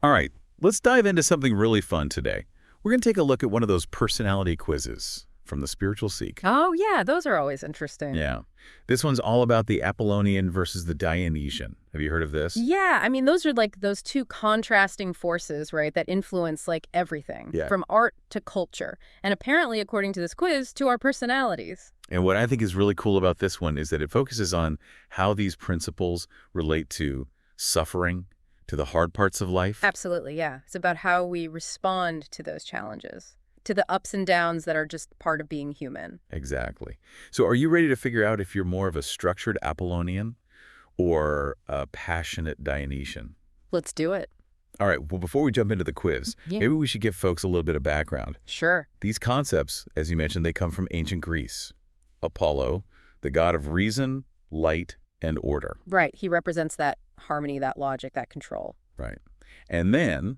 All right, let's dive into something really fun today. We're going to take a look at one of those personality quizzes from the Spiritual Seek. Oh, yeah, those are always interesting. Yeah. This one's all about the Apollonian versus the Dionysian. Have you heard of this? Yeah, I mean, those are like those two contrasting forces, right, that influence like everything, from art to culture, and apparently, according to this quiz, to our personalities. And what I think is really cool about this one is that it focuses on how these principles relate to suffering, to the hard parts of life. Absolutely, yeah. It's about how we respond to those challenges, to the ups and downs that are just part of being human. Exactly. So are you ready to figure out if you're more of a structured Apollonian or a passionate Dionysian? Let's do it. All right, well, before we jump into the quiz, maybe we should give folks a little bit of background. Sure. These concepts, as you mentioned, they come from ancient Greece. Apollo, the god of reason, light, and order. Right. He represents that harmony, that logic, that control. Right. And then,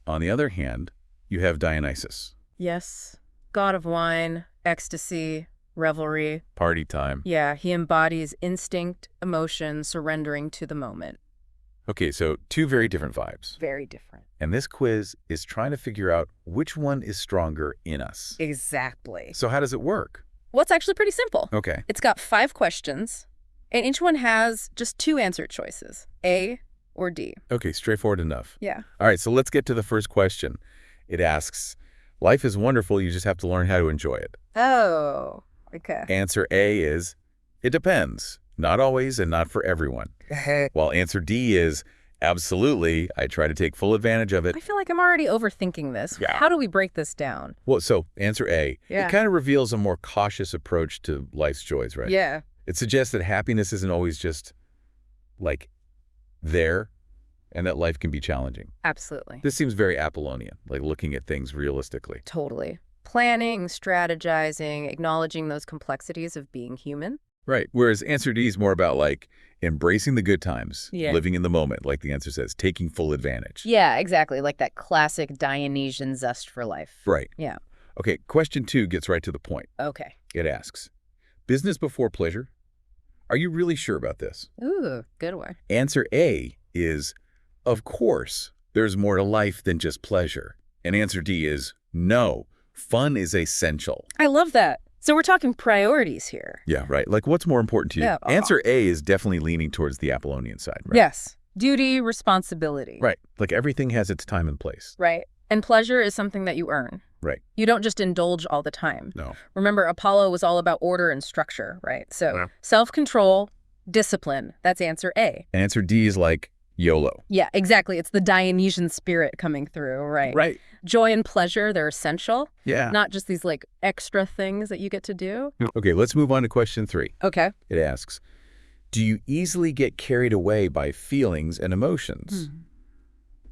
on the other hand, you have Dionysus. Yes. God of wine, ecstasy, revelry. Party time. Yeah, he embodies instinct, emotion, surrendering to the moment. Okay, so two very different vibes. Very different. And this quiz is trying to figure out which one is stronger in us. Exactly. So how does it work? Well, it's actually pretty simple. Okay. It's got 5 questions, and each one has just 2 answer choices, A or D. Okay, straightforward enough. Yeah. All right, so let's get to the first question. It asks, life is wonderful, you just have to learn how to enjoy it. Oh, okay. Answer A is, it depends. Not always and not for everyone. While answer D is, absolutely, I try to take full advantage of it. I feel like I'm already overthinking this. Yeah. How do we break this down? Well, so answer A, Yeah. it kind of reveals a more cautious approach to life's joys, right? Yeah. It suggests that happiness isn't always just, like, there, and that life can be challenging. Absolutely. This seems very Apollonian, like looking at things realistically. Totally. Planning, strategizing, acknowledging those complexities of being human. Right. Whereas answer D is more about, like, embracing the good times, Yeah. living in the moment, like the answer says, taking full advantage. Yeah, exactly. Like that classic Dionysian zest for life. Right. Yeah. Okay, question 2 gets right to the point. Okay. It asks, business before pleasure? Are you really sure about this? Ooh, good one. Answer A is, of course, there's more to life than just pleasure. And answer D is, no, fun is essential. I love that. So we're talking priorities here. Yeah, right. Like, what's more important to you? Yeah. Answer A is definitely leaning towards the Apollonian side, right? Yes. Duty, responsibility. Right. Like, everything has its time and place. Right. And pleasure is something that you earn. Right. You don't just indulge all the time. No. Remember, Apollo was all about order and structure, right? So self-control, discipline, that's answer A. And answer D is like YOLO. Yeah, exactly. It's the Dionysian spirit coming through, right? Right. Joy and pleasure, they're essential. Yeah. Not just these like extra things that you get to do. Okay, let's move on to question 3. Okay. It asks, do you easily get carried away by feelings and emotions?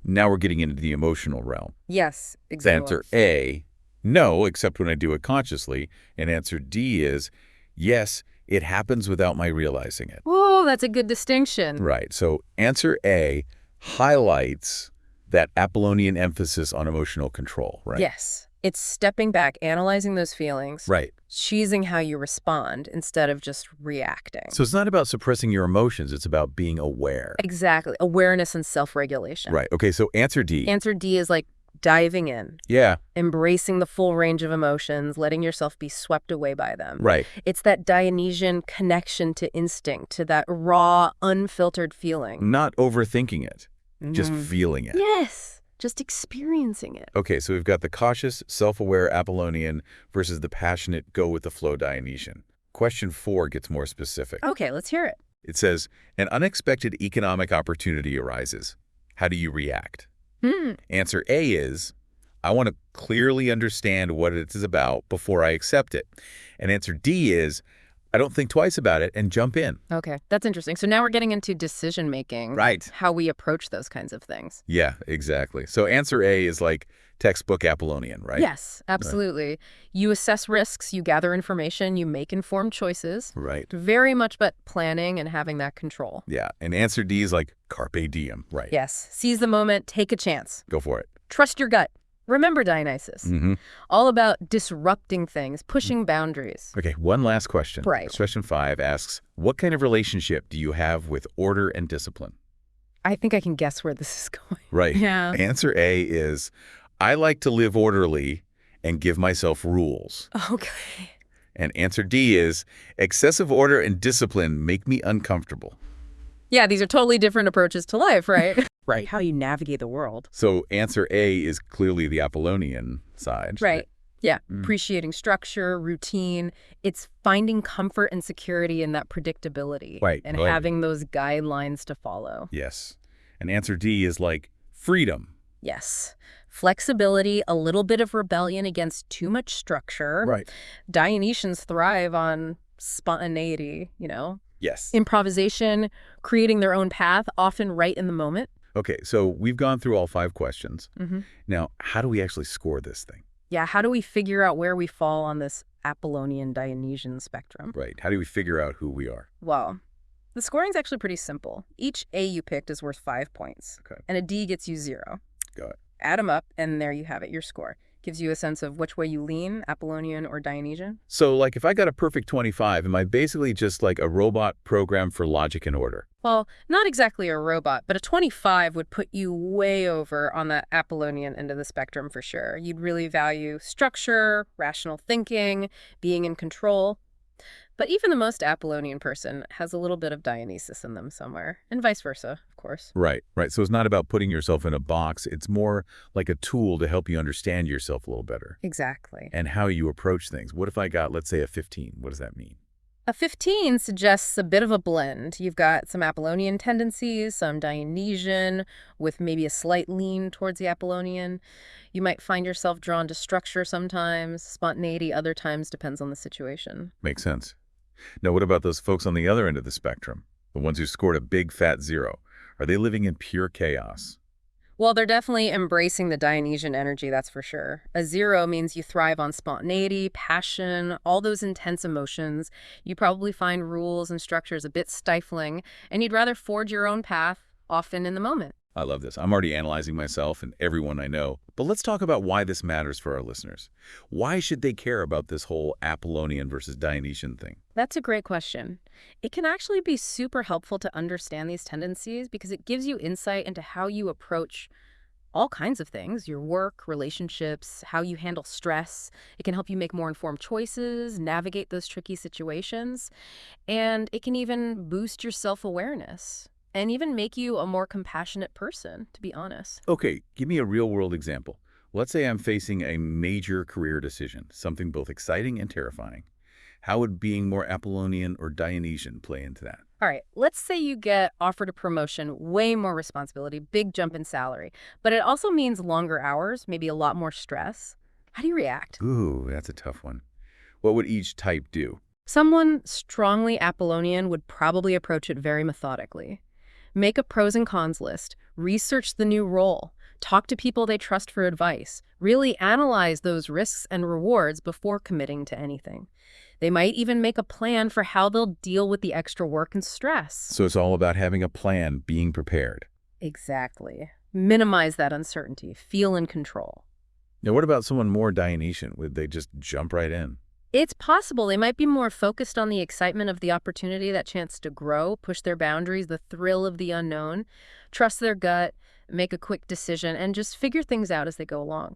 Now we're getting into the emotional realm. Yes, exactly. Answer A, no, except when I do it consciously. And answer D is, yes, it happens without my realizing it. Whoa, that's a good distinction. Right. So answer A highlights that Apollonian emphasis on emotional control, right? Yes. It's stepping back, analyzing those feelings, Right. choosing how you respond instead of just reacting. So it's not about suppressing your emotions. It's about being aware. Exactly. Awareness and self-regulation. Right. Okay, so answer D. Answer D is like diving in, Yeah. embracing the full range of emotions, letting yourself be swept away by them. Right. It's that Dionysian connection to instinct, to that raw, unfiltered feeling. Not overthinking it, just feeling it. Yes. Just experiencing it. Okay, so we've got the cautious, self-aware Apollonian versus the passionate, go-with-the-flow Dionysian. Question 4 gets more specific. Okay, let's hear it. It says, an unexpected economic opportunity arises. How do you react? Answer A is, I want to clearly understand what it is about before I accept it. And answer D is, I don't think twice about it and jump in. Okay, that's interesting. So now we're getting into decision-making. Right. How we approach those kinds of things. Yeah, exactly. So answer A is like textbook Apollonian, right? Yes, absolutely. You assess risks, you gather information, you make informed choices. Right. Very much about planning and having that control. Yeah, and answer D is like carpe diem, right? Yes, seize the moment, take a chance. Go for it. Trust your gut. Remember Dionysus. All about disrupting things, pushing boundaries. Okay, one last question. Right. Question 5 asks, what kind of relationship do you have with order and discipline? I think I can guess where this is going. Right. Yeah. Answer A is, I like to live orderly and give myself rules. Okay. And answer D is, excessive order and discipline make me uncomfortable. Yeah, these are totally different approaches to life, right? Right. How you navigate the world. So answer A is clearly the Apollonian side. Right. Yeah. Appreciating structure, routine. It's finding comfort and security in that predictability. Right. And having those guidelines to follow. Yes. And answer D is like freedom. Yes. Flexibility, a little bit of rebellion against too much structure. Right. Dionysians thrive on spontaneity, you know? Yes. Improvisation, creating their own path, often right in the moment. Okay, so we've gone through all 5 questions. Now, how do we actually score this thing? Yeah, how do we figure out where we fall on this Apollonian Dionysian spectrum? Right. How do we figure out who we are? Well, the scoring's actually pretty simple. Each A you picked is worth 5 points. Okay. And a D gets you 0. Got it. Add them up, and there you have it, your score. Gives you a sense of which way you lean, Apollonian or Dionysian. So, like, if I got a perfect 25, am I basically just like a robot programmed for logic and order? Well, not exactly a robot, but a 25 would put you way over on the Apollonian end of the spectrum for sure. You'd really value structure, rational thinking, being in control. But even the most Apollonian person has a little bit of Dionysus in them somewhere, and vice versa, of course. Right, right. So it's not about putting yourself in a box. It's more like a tool to help you understand yourself a little better. Exactly. And how you approach things. What if I got, let's say, a 15? What does that mean? A 15 suggests a bit of a blend. You've got some Apollonian tendencies, some Dionysian, with maybe a slight lean towards the Apollonian. You might find yourself drawn to structure sometimes, spontaneity other times, depends on the situation. Makes sense. Now, what about those folks on the other end of the spectrum? The ones who scored a big fat 0. Are they living in pure chaos? Well, they're definitely embracing the Dionysian energy, that's for sure. A 0 means you thrive on spontaneity, passion, all those intense emotions. You probably find rules and structures a bit stifling, and you'd rather forge your own path, often in the moment. I love this. I'm already analyzing myself and everyone I know. But let's talk about why this matters for our listeners. Why should they care about this whole Apollonian versus Dionysian thing? That's a great question. It can actually be super helpful to understand these tendencies because it gives you insight into how you approach all kinds of things, your work, relationships, how you handle stress. It can help you make more informed choices, navigate those tricky situations, and it can even boost your self-awareness. And even make you a more compassionate person, to be honest. Okay, give me a real-world example. Let's say I'm facing a major career decision, something both exciting and terrifying. How would being more Apollonian or Dionysian play into that? All right, let's say you get offered a promotion, way more responsibility, big jump in salary, but it also means longer hours, maybe a lot more stress. How do you react? Ooh, that's a tough one. What would each type do? Someone strongly Apollonian would probably approach it very methodically. Make a pros and cons list, research the new role, talk to people they trust for advice, really analyze those risks and rewards before committing to anything. They might even make a plan for how they'll deal with the extra work and stress. So it's all about having a plan, being prepared. Exactly. Minimize that uncertainty, feel in control. Now, what about someone more Dionysian? Would they just jump right in? It's possible they might be more focused on the excitement of the opportunity, that chance to grow, push their boundaries, the thrill of the unknown, trust their gut, make a quick decision, and just figure things out as they go along.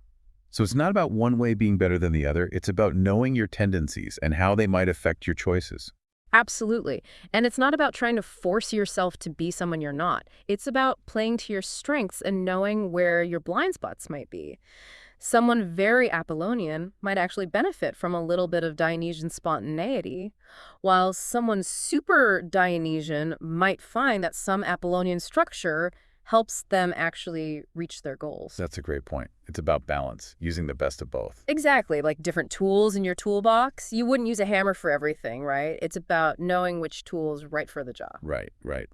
So it's not about one way being better than the other. It's about knowing your tendencies and how they might affect your choices. Absolutely. And it's not about trying to force yourself to be someone you're not. It's about playing to your strengths and knowing where your blind spots might be. Someone very Apollonian might actually benefit from a little bit of Dionysian spontaneity, while someone super Dionysian might find that some Apollonian structure helps them actually reach their goals. That's a great point. It's about balance, using the best of both. Exactly, like different tools in your toolbox. You wouldn't use a hammer for everything, right? It's about knowing which tool is right for the job. Right, right.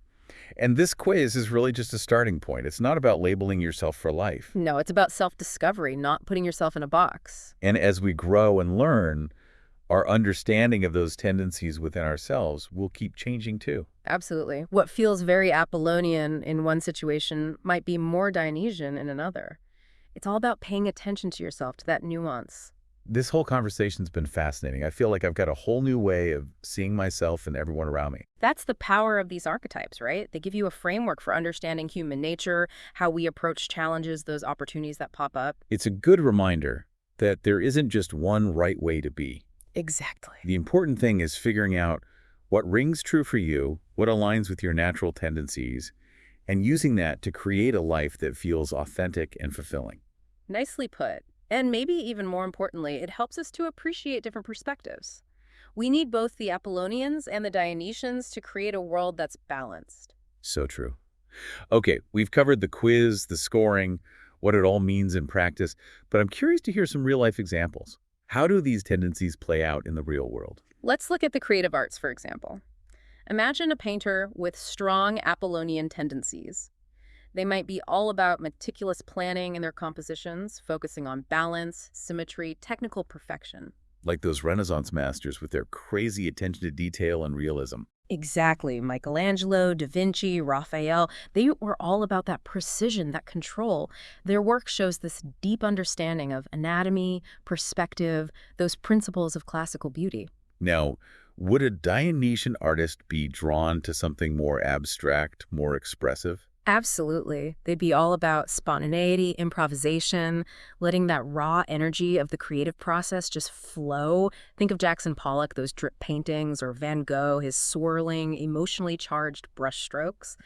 And this quiz is really just a starting point. It's not about labeling yourself for life. No, it's about self-discovery, not putting yourself in a box. And as we grow and learn, our understanding of those tendencies within ourselves will keep changing too. Absolutely. What feels very Apollonian in one situation might be more Dionysian in another. It's all about paying attention to yourself, to that nuance. This whole conversation's been fascinating. I feel like I've got a whole new way of seeing myself and everyone around me. That's the power of these archetypes, right? They give you a framework for understanding human nature, how we approach challenges, those opportunities that pop up. It's a good reminder that there isn't just one right way to be. Exactly. The important thing is figuring out what rings true for you, what aligns with your natural tendencies, and using that to create a life that feels authentic and fulfilling. Nicely put. And maybe even more importantly, it helps us to appreciate different perspectives. We need both the Apollonians and the Dionysians to create a world that's balanced. So true. Okay, we've covered the quiz, the scoring, what it all means in practice, but I'm curious to hear some real-life examples. How do these tendencies play out in the real world? Let's look at the creative arts, for example. Imagine a painter with strong Apollonian tendencies. They might be all about meticulous planning in their compositions, focusing on balance, symmetry, technical perfection. Like those Renaissance masters with their crazy attention to detail and realism. Exactly. Michelangelo, Da Vinci, Raphael, they were all about that precision, that control. Their work shows this deep understanding of anatomy, perspective, those principles of classical beauty. Now, would a Dionysian artist be drawn to something more abstract, more expressive? Absolutely. They'd be all about spontaneity, improvisation, letting that raw energy of the creative process just flow. Think of Jackson Pollock, those drip paintings, or Van Gogh, his swirling, emotionally charged brushstrokes.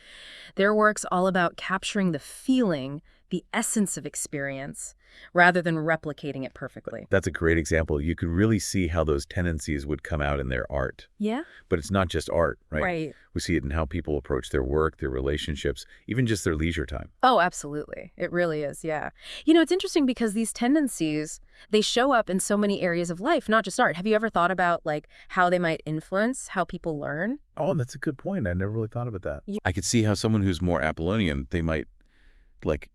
Their work's all about capturing the feeling, the essence of experience, rather than replicating it perfectly. That's a great example. You could really see how those tendencies would come out in their art. Yeah? But it's not just art, right? Right. We see it in how people approach their work, their relationships, even just their leisure time. Oh, absolutely. It really is, yeah. You know, it's interesting because these tendencies, they show up in so many areas of life, not just art. Have you ever thought about, like, how they might influence how people learn? Oh, that's a good point. I never really thought about that. Yeah. I could see how someone who's more Apollonian, they might, like,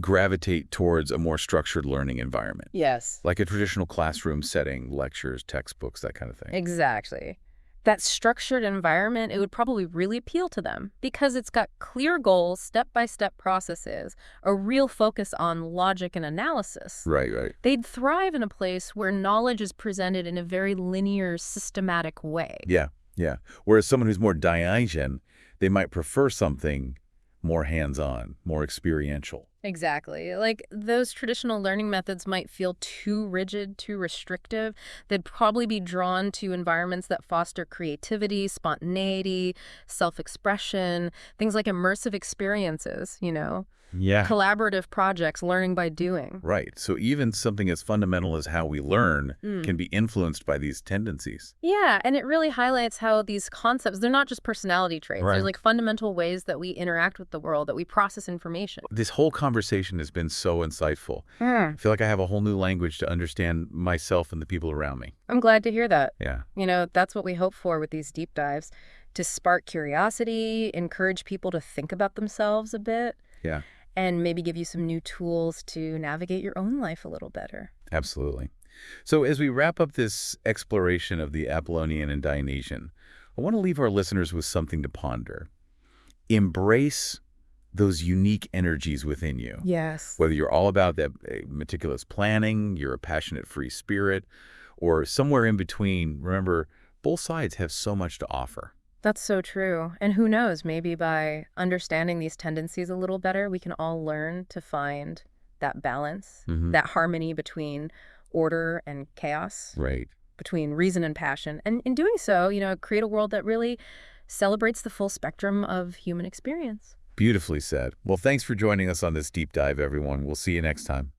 gravitate towards a more structured learning environment. Yes. Like a traditional classroom setting, lectures, textbooks, that kind of thing. Exactly. That structured environment, it would probably really appeal to them because it's got clear goals, step-by-step processes, a real focus on logic and analysis. Right, right. They'd thrive in a place where knowledge is presented in a very linear, systematic way. Yeah, yeah. Whereas someone who's more Dionysian, they might prefer something more hands-on, more experiential. Exactly. Like, those traditional learning methods might feel too rigid, too restrictive. They'd probably be drawn to environments that foster creativity, spontaneity, self-expression, things like immersive experiences, you know? Yeah. Collaborative projects, learning by doing. Right. So even something as fundamental as how we learn can be influenced by these tendencies. Yeah, and it really highlights how these concepts, they're not just personality traits. Right. There's like fundamental ways that we interact with the world, that we process information. This whole conversation has been so insightful. I feel like I have a whole new language to understand myself and the people around me. I'm glad to hear that. Yeah. You know, that's what we hope for with these deep dives, to spark curiosity, encourage people to think about themselves a bit. Yeah. And maybe give you some new tools to navigate your own life a little better. Absolutely. So as we wrap up this exploration of the Apollonian and Dionysian, I want to leave our listeners with something to ponder. Embrace those unique energies within you. Yes. Whether you're all about that meticulous planning, you're a passionate free spirit, or somewhere in between, remember, both sides have so much to offer. That's so true. And who knows, maybe by understanding these tendencies a little better, we can all learn to find that balance, that harmony between order and chaos, Right. between reason and passion. And in doing so, you know, create a world that really celebrates the full spectrum of human experience. Beautifully said. Well, thanks for joining us on this deep dive, everyone. We'll see you next time.